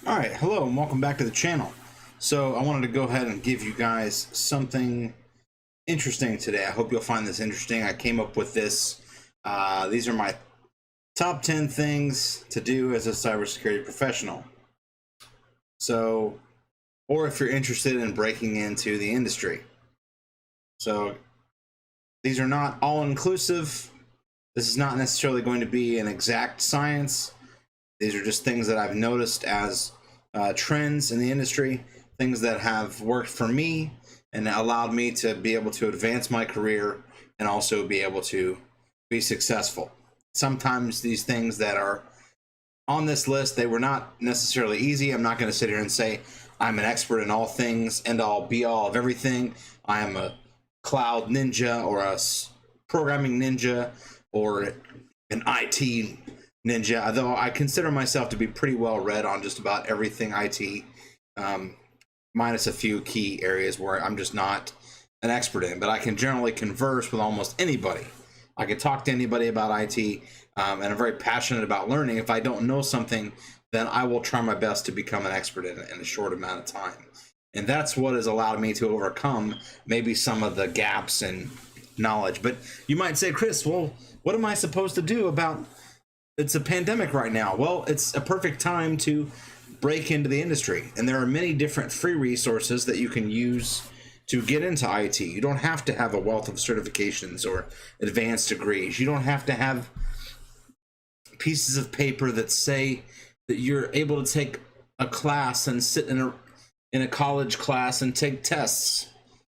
Alright, hello and welcome back to the channel. So I wanted to go ahead and give you guys something interesting today. I hope you'll find this interesting. I came up with this. These are my top 10 things to do as a cybersecurity professional. So, or if you're interested in breaking into the industry. So these are not all-inclusive. This is not necessarily going to be an exact science. These are just things that I've noticed as trends in the industry, things that have worked for me and allowed me to be able to advance my career and also be able to be successful. Sometimes these things that are on this list, they were not necessarily easy. I'm not going to sit here and say I'm an expert in all things, end all be all of everything. I am a cloud ninja or a programming ninja or an IT ninja, although I consider myself to be pretty well read on just about everything IT, minus a few key areas where I'm just not an expert in, but I can generally converse with almost anybody. I can talk to anybody about IT, and I'm very passionate about learning. If I don't know something, then I will try my best to become an expert in a short amount of time. And that's what has allowed me to overcome maybe some of the gaps in knowledge. But you might say, Chris, well, what am I supposed to do about it's a pandemic right now? Well, it's a perfect time to break into the industry. And there are many different free resources that you can use to get into IT. You don't have to have a wealth of certifications or advanced degrees. You don't have to have pieces of paper that say that you're able to take a class and sit in a college class and take tests.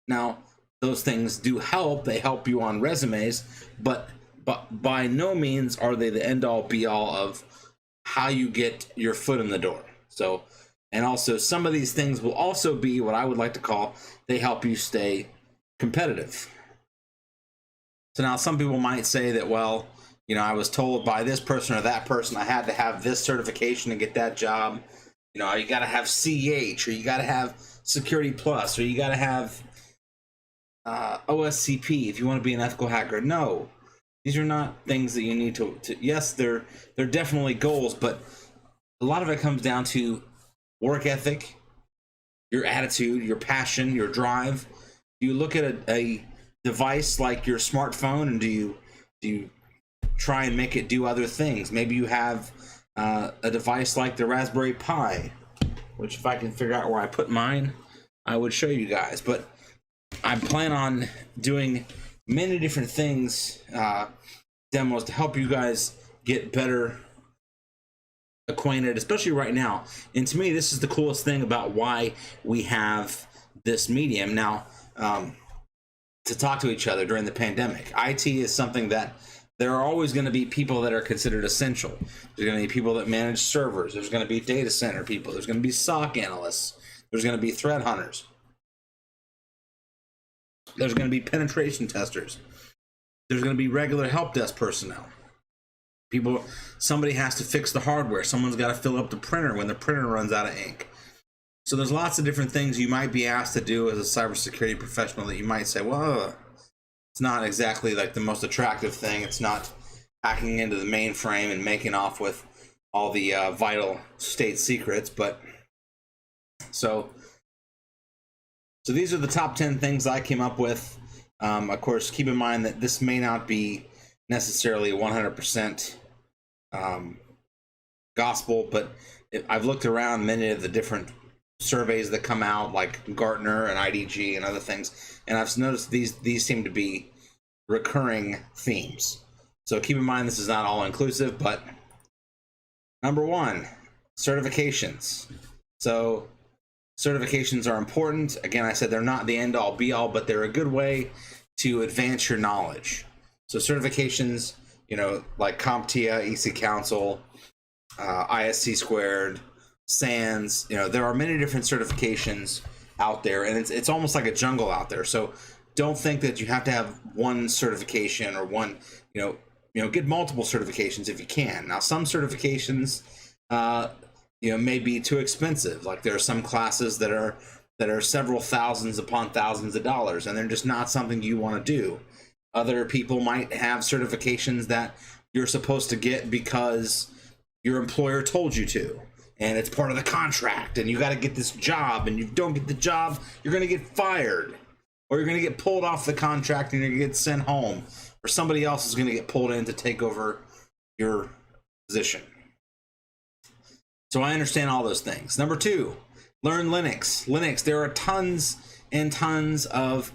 Now, those things do help. They help you on resumes, but by no means are they the end-all be-all of how you get your foot in the door. So, and also some of these things will also be what I would like to call, they help you stay competitive. So now some people might say that, well, you know, I was told by this person or that person I had to have this certification to get that job. You know, you got to have CH, or you got to have Security Plus, or you got to have OSCP if you want to be an ethical hacker. No. These are not things that you need to yes, they're definitely goals, but a lot of it comes down to work ethic, your attitude, your passion, your drive. Do you look at a device like your smartphone and do you try and make it do other things? Maybe you have a device like the Raspberry Pi, which if I can figure out where I put mine, I would show you guys. But I plan on doing many different things, demos to help you guys get better acquainted, especially right now. And to me, this is the coolest thing about why we have this medium now, to talk to each other during the pandemic. IT is something that there are always going to be people that are considered essential. There's going to be people that manage servers. There's going to be data center people. There's going to be SOC analysts. There's going to be threat hunters. There's going to be penetration testers. There's going to be regular help desk personnel. Somebody has to fix the hardware. Someone's got to fill up the printer when the printer runs out of ink. So there's lots of different things you might be asked to do as a cybersecurity professional that you might say, well, it's not exactly like the most attractive thing. It's not hacking into the mainframe and making off with all the vital state secrets. But so these are the top 10 things I came up with. Of course, keep in mind that this may not be necessarily 100% gospel, but I've looked around many of the different surveys that come out, like Gartner and IDG and other things, and I've noticed these seem to be recurring themes. So keep in mind this is not all inclusive, but number one, certifications. So certifications are important. Again, I said they're not the end-all be-all, but they're a good way to advance your knowledge. So certifications, you know, like CompTIA, EC Council, ISC Squared, SANS, you know, there are many different certifications out there, and it's almost like a jungle out there. So don't think that you have to have one certification or one, you know, get multiple certifications if you can. Now, some certifications, you know, may be too expensive. Like there are some classes that are several thousands upon thousands of dollars, and they're just not something you want to do. Other people might have certifications that you're supposed to get because your employer told you to, and it's part of the contract, and you got to get this job, and you don't get the job, you're going to get fired, or you're going to get pulled off the contract and you're going to get sent home, or somebody else is going to get pulled in to take over your position. So I understand all those things. Number two, learn Linux. Linux, there are tons and tons of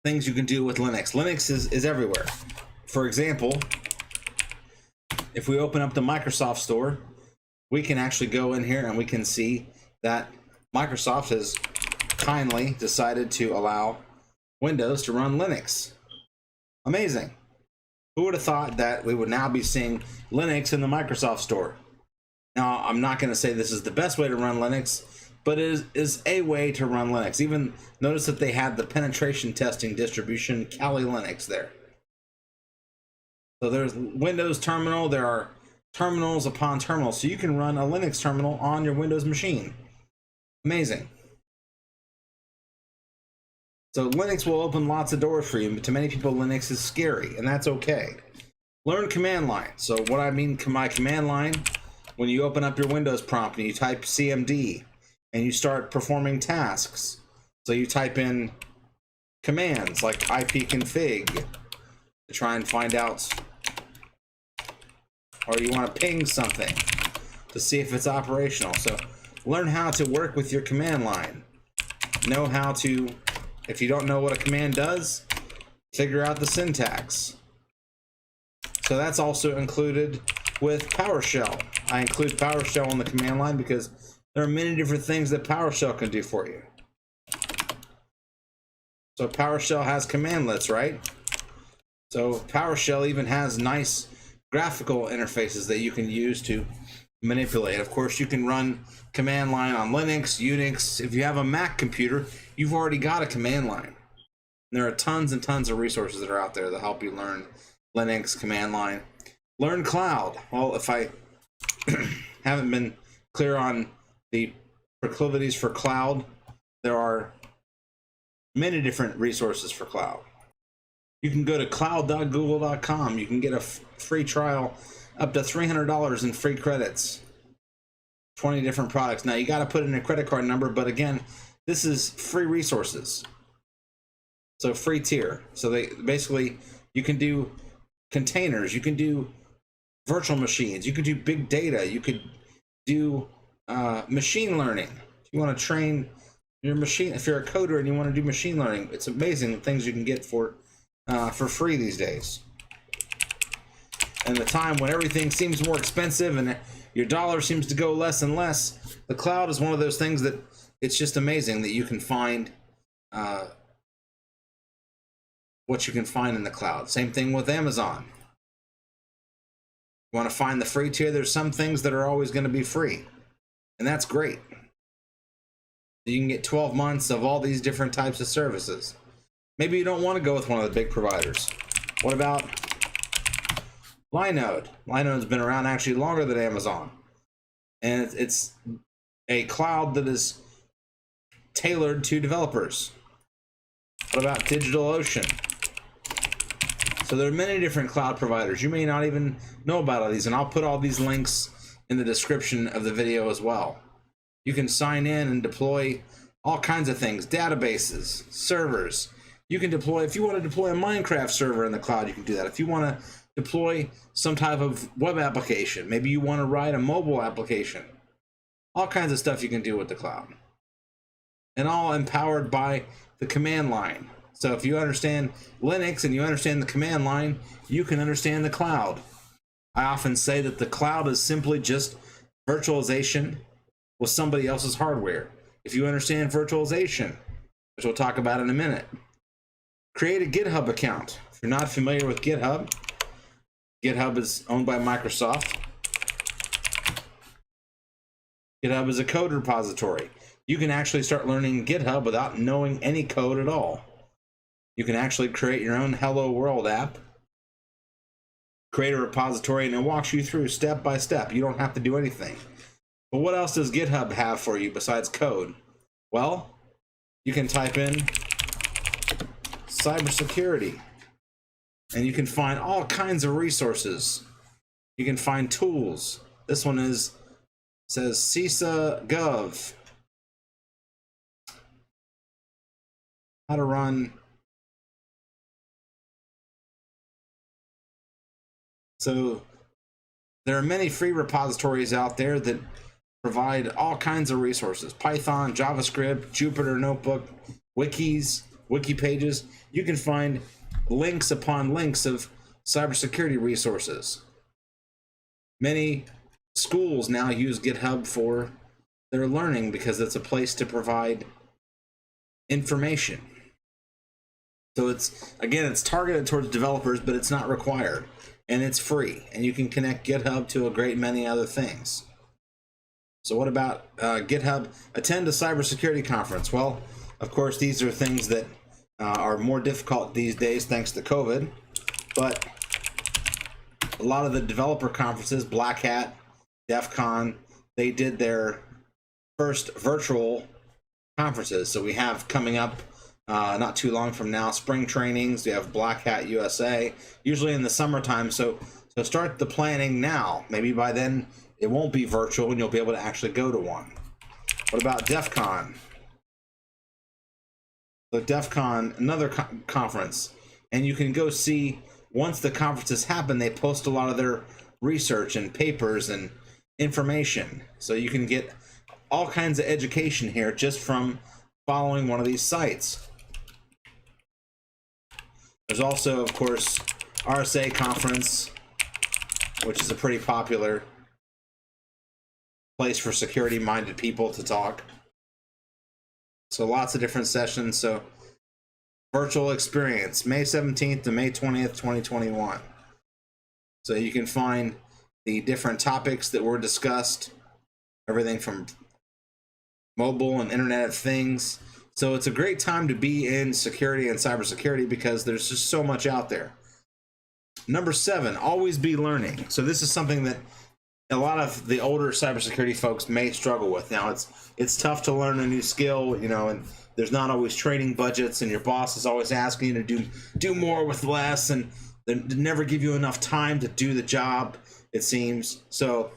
things you can do with Linux. Linux is everywhere. For example, if we open up the Microsoft Store, we can actually go in here and we can see that Microsoft has kindly decided to allow Windows to run Linux. Amazing. Who would have thought that we would now be seeing Linux in the Microsoft Store? Now, I'm not going to say this is the best way to run Linux, but it is a way to run Linux. Even notice that they had the penetration testing distribution Kali Linux there. So there's Windows terminal, there are terminals upon terminals, so you can run a Linux terminal on your Windows machine. Amazing. So Linux will open lots of doors for you, but to many people Linux is scary, and that's okay. Learn command line. So what I mean by command line, when you open up your Windows prompt and you type CMD and you start performing tasks, so you type in commands like ipconfig to try and find out, or you want to ping something to see if it's operational. So learn how to work with your command line. Know how to, if you don't know what a command does, figure out the syntax. So that's also included with PowerShell. I include PowerShell on the command line because there are many different things that PowerShell can do for you. So PowerShell has commandlets, right? So PowerShell even has nice graphical interfaces that you can use to manipulate. Of course, you can run command line on Linux, Unix. If you have a Mac computer, you've already got a command line. There are tons and tons of resources that are out there that help you learn Linux, command line. Learn cloud. Well, if I haven't been clear on the proclivities for cloud, there are many different resources for cloud. You can go to cloud.google.com. You can get a free trial up to $300 in free credits. 20 different products. Now, you got to put in a credit card number, but again, this is free resources. So free tier. So they basically, you can do containers, you can do virtual machines, you can do big data, you could do machine learning. If you want to train your machine, if you're a coder and you want to do machine learning, it's amazing the things you can get for free these days. And the time when everything seems more expensive and your dollar seems to go less and less, the cloud is one of those things that it's just amazing that you can find what you can find in the cloud. Same thing with Amazon. You want to find the free tier, there's some things that are always going to be free, and that's great. You can get 12 months of all these different types of services. Maybe you don't want to go with one of the big providers. What about Linode? Linode's been around actually longer than Amazon, and it's a cloud that is tailored to developers. What about DigitalOcean? So there are many different cloud providers. You may not even know about all these, and I'll put all these links in the description of the video as well. You can sign in and deploy all kinds of things, databases, servers. You can deploy, if you want to deploy a Minecraft server in the cloud, you can do that. If you want to deploy some type of web application, maybe you want to write a mobile application, all kinds of stuff you can do with the cloud. And all empowered by the command line. So if you understand Linux and you understand the command line, you can understand the cloud. I often say that the cloud is simply just virtualization with somebody else's hardware. If you understand virtualization, which we'll talk about in a minute, create a GitHub account. If you're not familiar with GitHub, GitHub is owned by Microsoft. GitHub is a code repository. You can actually start learning GitHub without knowing any code at all. You can actually create your own Hello World app, create a repository, and it walks you through step by step. You don't have to do anything. But what else does GitHub have for you besides code? Well, you can type in cybersecurity, and you can find all kinds of resources. You can find tools. This one is says CISA Gov. How to run. So there are many free repositories out there that provide all kinds of resources. Python, JavaScript, Jupyter Notebook, wikis, wiki pages. You can find links upon links of cybersecurity resources. Many schools now use GitHub for their learning because it's a place to provide information. So it's targeted towards developers, but it's not required, and it's free, and you can connect GitHub to a great many other things. So what about GitHub? Attend a cybersecurity conference. Well, of course, these are things that are more difficult these days thanks to COVID, but a lot of the developer conferences, Black Hat, DEF CON, they did their first virtual conferences. So we have coming up not too long from now, spring trainings. We have Black Hat USA, usually in the summertime. So start the planning now. Maybe by then it won't be virtual and you'll be able to actually go to one. What about DEF CON? So DEF CON, another conference, and you can go see, once the conferences happen, they post a lot of their research and papers and information. So you can get all kinds of education here just from following one of these sites. There's also, of course, RSA conference, which is a pretty popular place for security-minded people to talk. So lots of different sessions. So virtual experience, May 17th to May 20th, 2021. So you can find the different topics that were discussed, everything from mobile and Internet of Things. So it's a great time to be in security and cybersecurity because there's just so much out there. Number 7, always be learning. So this is something that a lot of the older cybersecurity folks may struggle with. Now it's tough to learn a new skill, you know, and there's not always training budgets, and your boss is always asking you to do more with less, and they never give you enough time to do the job, it seems. So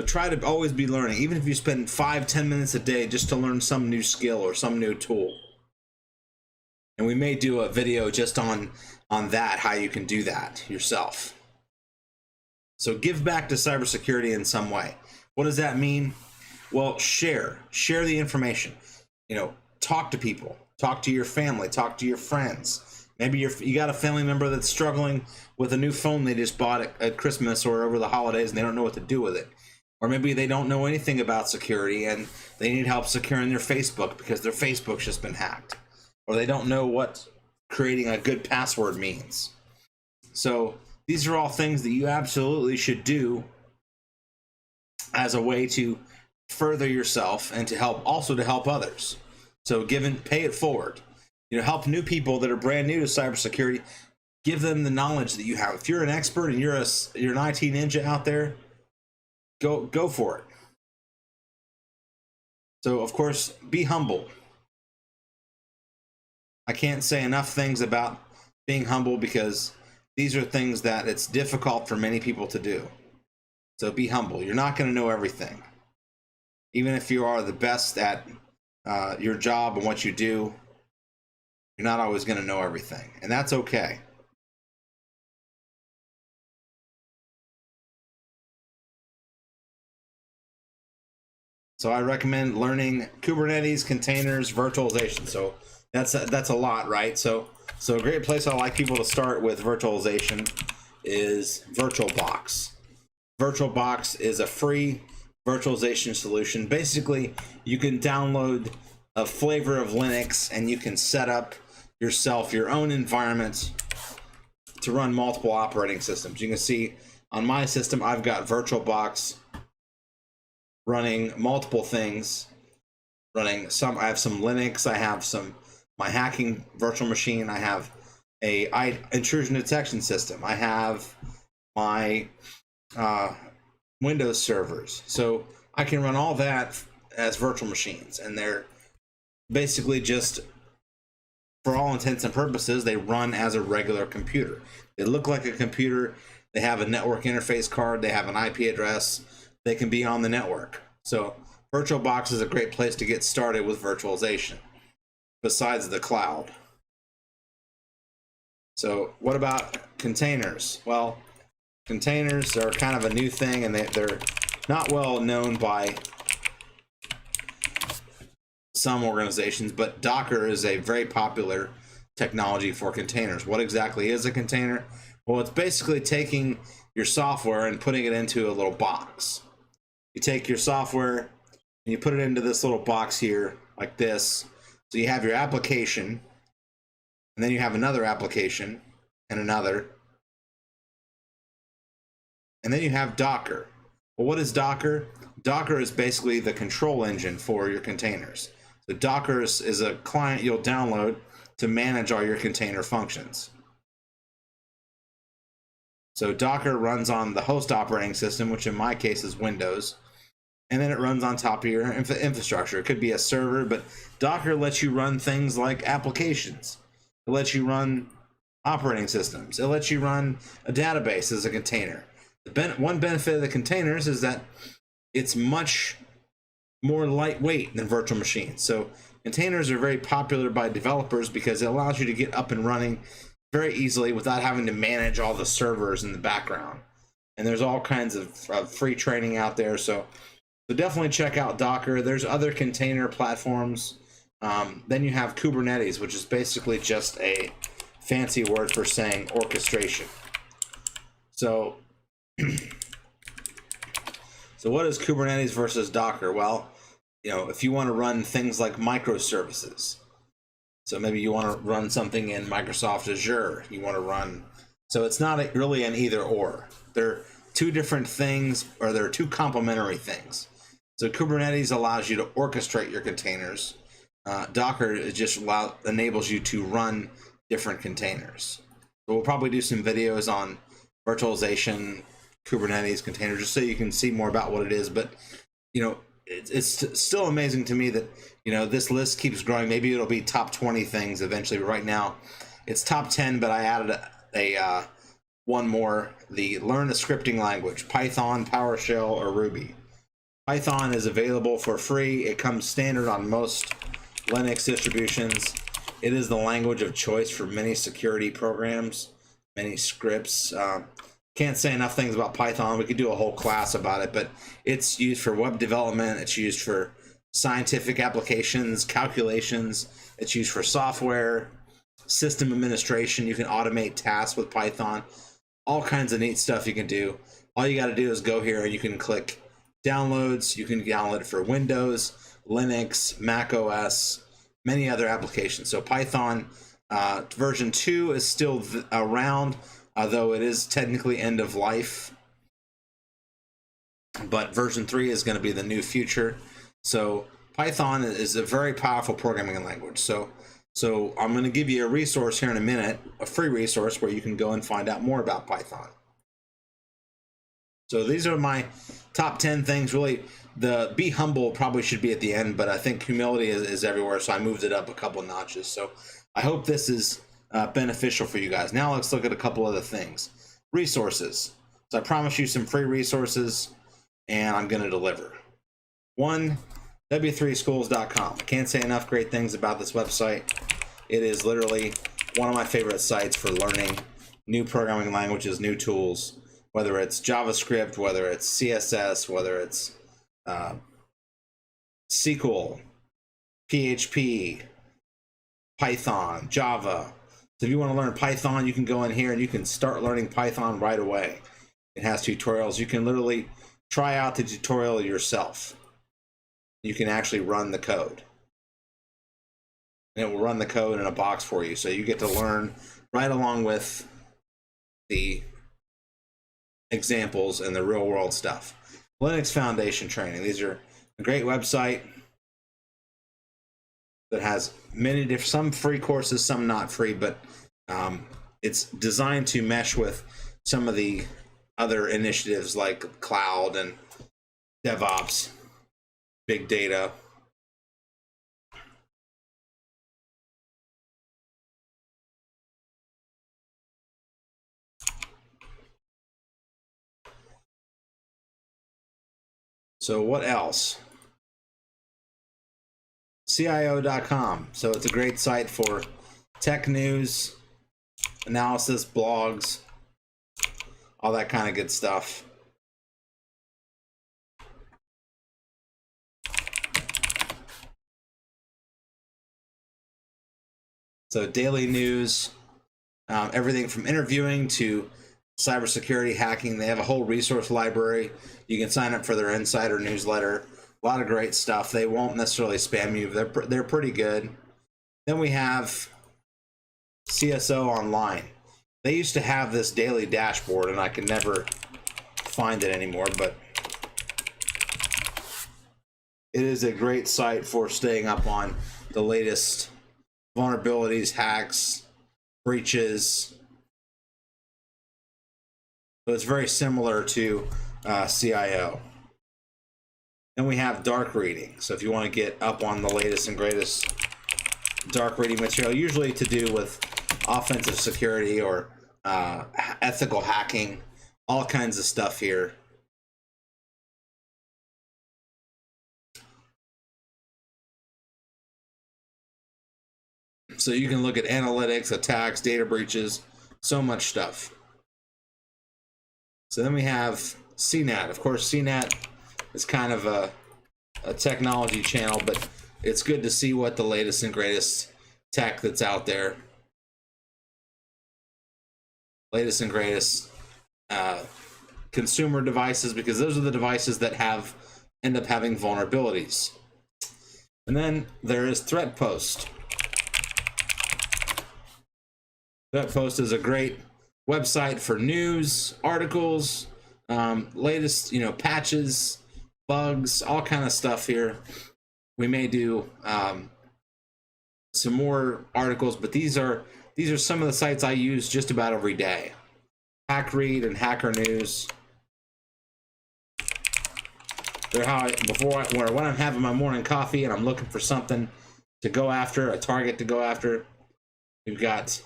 try to always be learning, even if you spend 5-10 minutes a day just to learn some new skill or some new tool. And we may do a video just on that, how you can do that yourself. So give back to cybersecurity in some way. What does that mean? Well, share the information. You know, talk to people, talk to your family, talk to your friends. Maybe you got a family member that's struggling with a new phone they just bought at Christmas or over the holidays, and they don't know what to do with it. Or maybe they don't know anything about security and they need help securing their Facebook because their Facebook's just been hacked. Or they don't know what creating a good password means. So these are all things that you absolutely should do as a way to further yourself and to help others. So pay it forward. You know, help new people that are brand new to cybersecurity. Give them the knowledge that you have. If you're an expert and you're an IT ninja out there, go for it. So of course, be humble. I can't say enough things about being humble because these are things that it's difficult for many people to do. So be humble. You're not going to know everything. Even if you are the best at your job and what you do, you're not always going to know everything. And that's okay. So I recommend learning Kubernetes, containers, virtualization. So that's a lot, right? So a great place I like people to start with virtualization is VirtualBox. VirtualBox is a free virtualization solution. Basically, you can download a flavor of Linux and you can set up yourself your own environment to run multiple operating systems. You can see on my system, I've got VirtualBox running multiple things. I have some Linux, I have my hacking virtual machine, I have a intrusion detection system, I have my Windows servers. So I can run all that as virtual machines, and they're basically just, for all intents and purposes, they run as a regular computer. They look like a computer. They have a network interface card. They have an IP address. They can be on the network. So VirtualBox is a great place to get started with virtualization, besides the cloud. So what about containers? Well, containers are kind of a new thing, and they're not well known by some organizations, but Docker is a very popular technology for containers. What exactly is a container? Well, it's basically taking your software and putting it into a little box. You take your software and you put it into this little box here, like this. So you have your application, and then you have another application, and another, and then you have Docker. Well, what is Docker? Docker is basically the control engine for your containers. So Docker is a client you'll download to manage all your container functions. So Docker runs on the host operating system, which in my case is Windows, and then it runs on top of your infrastructure. It could be a server, but Docker lets you run things like applications. It lets you run operating systems. It lets you run a database as a container. One benefit of the containers is that it's much more lightweight than virtual machines. So containers are very popular by developers because it allows you to get up and running very easily without having to manage all the servers in the background. And there's all kinds of free training out there. So definitely check out Docker. There's other container platforms. Then you have Kubernetes, which is basically just a fancy word for saying orchestration. So what is Kubernetes versus Docker? Well, if you want to run things like microservices, so maybe you want to run something in Microsoft Azure, so it's not really an either or. They're two different things, or they're two complementary things. So Kubernetes allows you to orchestrate your containers. Docker just enables you to run different containers. So we'll probably do some videos on virtualization, Kubernetes containers, just so you can see more about what it is. But it's still amazing to me that this list keeps growing. Maybe it'll be top 20 things eventually, but right now it's top 10. But I added a one more: learn a scripting language, Python, PowerShell, or Ruby. Python is available for free. It comes standard on most Linux distributions. It is the language of choice for many security programs, many scripts. Can't say enough things about Python. We could do a whole class about it, but it's used for web development. It's used for scientific applications, calculations. It's used for software, system administration. You can automate tasks with Python. All kinds of neat stuff you can do. All you got to do is go here and you can click downloads. You can download it for Windows, Linux, Mac OS, many other applications. So Python version 2 is still around, although it is technically end of life. But version 3 is going to be the new future. So Python is a very powerful programming language. So I'm going to give you a resource here in a minute, a free resource where you can go and find out more about Python. So these are my top 10 things. Really, the be humble probably should be at the end, but I think humility is everywhere, so I moved it up a couple notches. So I hope this is beneficial for you guys. Now let's look at a couple other things. Resources. So I promise you some free resources, and I'm going to deliver. One, w3schools.com. I can't say enough great things about this website. It is literally one of my favorite sites for learning new programming languages, new tools, whether it's JavaScript, whether it's CSS, whether it's SQL, PHP, Python, Java. So if you want to learn Python, you can go in here and you can start learning Python right away. It has tutorials. You can literally try out the tutorial yourself. You can actually run the code. And it will run the code in a box for you. So you get to learn right along with the examples and the real world stuff. Linux Foundation training. These are a great website that has many different, some free courses, some not free, but it's designed to mesh with some of the other initiatives like cloud and DevOps, big data. So what else? CIO.com. So it's a great site for tech news, analysis, blogs, all that kind of good stuff. So daily news, everything from interviewing to cybersecurity, hacking. They have a whole resource library. You can sign up for their insider newsletter. A lot of great stuff. They won't necessarily spam you. They're pretty good. Then we have CSO Online. They used to have this daily dashboard, and I can never find it anymore, but it is a great site for staying up on the latest vulnerabilities, hacks, breaches. So it's very similar to CIO. Then we have dark reading. So if you want to get up on the latest and greatest dark reading material, usually to do with offensive security or ethical hacking, all kinds of stuff here. So you can look at analytics, attacks, data breaches, so much stuff. So then we have CNET. Of course, CNET is kind of a technology channel, but it's good to see what the latest and greatest tech that's out there. Latest and greatest consumer devices, because those are the devices that end up having vulnerabilities. And then there is Threatpost. Threatpost is a great website for news, articles, latest, patches, bugs, all kind of stuff here. We may do some more articles, but these are some of the sites I use just about every day. HackRead and Hacker News. They're how when I'm having my morning coffee and I'm looking for something to go after, a target to go after. We've got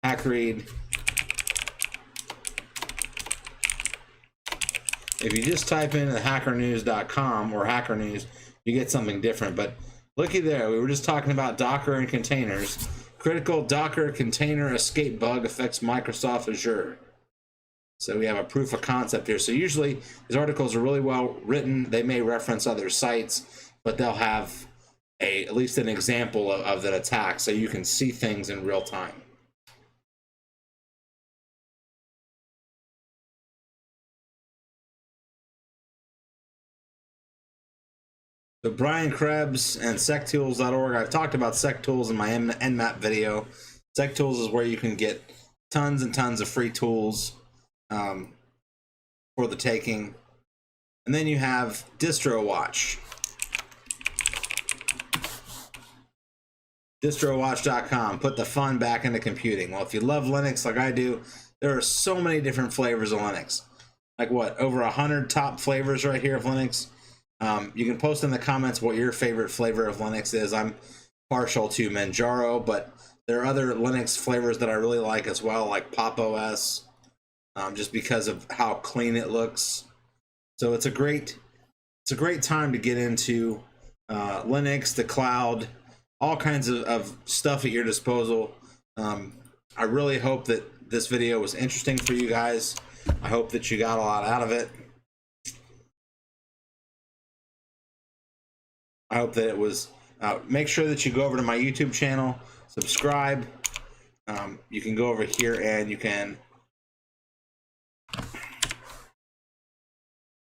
HackRead. If you just type in hackernews.com or Hacker News, you get something different. But looky there, we were just talking about Docker and containers. Critical Docker container escape bug affects Microsoft Azure. So we have a proof of concept here. So usually these articles are really well written. They may reference other sites, but they'll have at least an example of that attack, so you can see things in real time. So Brian Krebs and Sectools.org. I've talked about Sectools in my Nmap video. Sectools is where you can get tons and tons of free tools for the taking. And then you have DistroWatch. DistroWatch.com. Put the fun back into computing. Well, if you love Linux like I do, there are so many different flavors of Linux. Like what? Over 100 top flavors right here of Linux. You can post in the comments what your favorite flavor of Linux is. I'm partial to Manjaro, but there are other Linux flavors that I really like as well, like Pop OS, just because of how clean it looks. So it's a great time to get into Linux, the cloud, all kinds of stuff at your disposal. I really hope that this video was interesting for you guys. I hope that you got a lot out of it. I hope that it was. Make sure that you go over to my YouTube channel, subscribe. You can go over here and you can.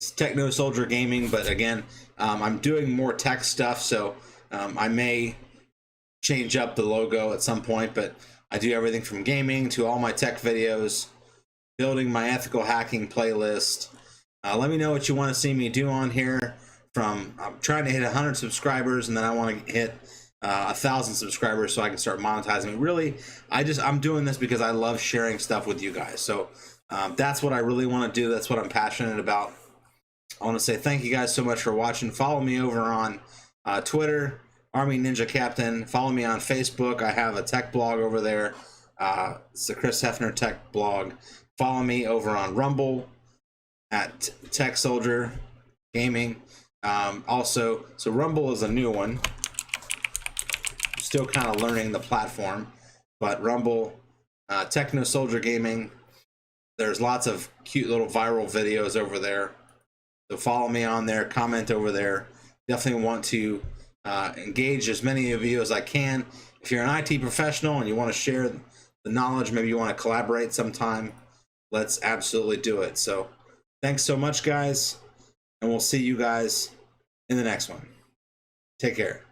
It's Techno Soldier Gaming, but again, I'm doing more tech stuff, so I may change up the logo at some point, but I do everything from gaming to all my tech videos, building my ethical hacking playlist. Let me know what you want to see me do on here. I'm trying to hit 100 subscribers, and then I want to hit 1,000 subscribers so I can start monetizing. Really, I'm doing this because I love sharing stuff with you guys. So that's what I really want to do. That's what I'm passionate about. I want to say thank you guys so much for watching. Follow me over on Twitter, Army Ninja Captain. Follow me on Facebook. I have a tech blog over there. It's the Chris Hefner Tech blog. Follow me over on Rumble at Tech Soldier. gaming. Also, so Rumble is a new one. Still kind of learning the platform, but Rumble, Techno Soldier Gaming. There's lots of cute little viral videos over there. So follow me on there, comment over there. Definitely want to engage as many of you as I can. If you're an IT professional and you want to share the knowledge, maybe you want to collaborate sometime, let's absolutely do it. So thanks so much, guys, and we'll see you guys in the next one. Take care.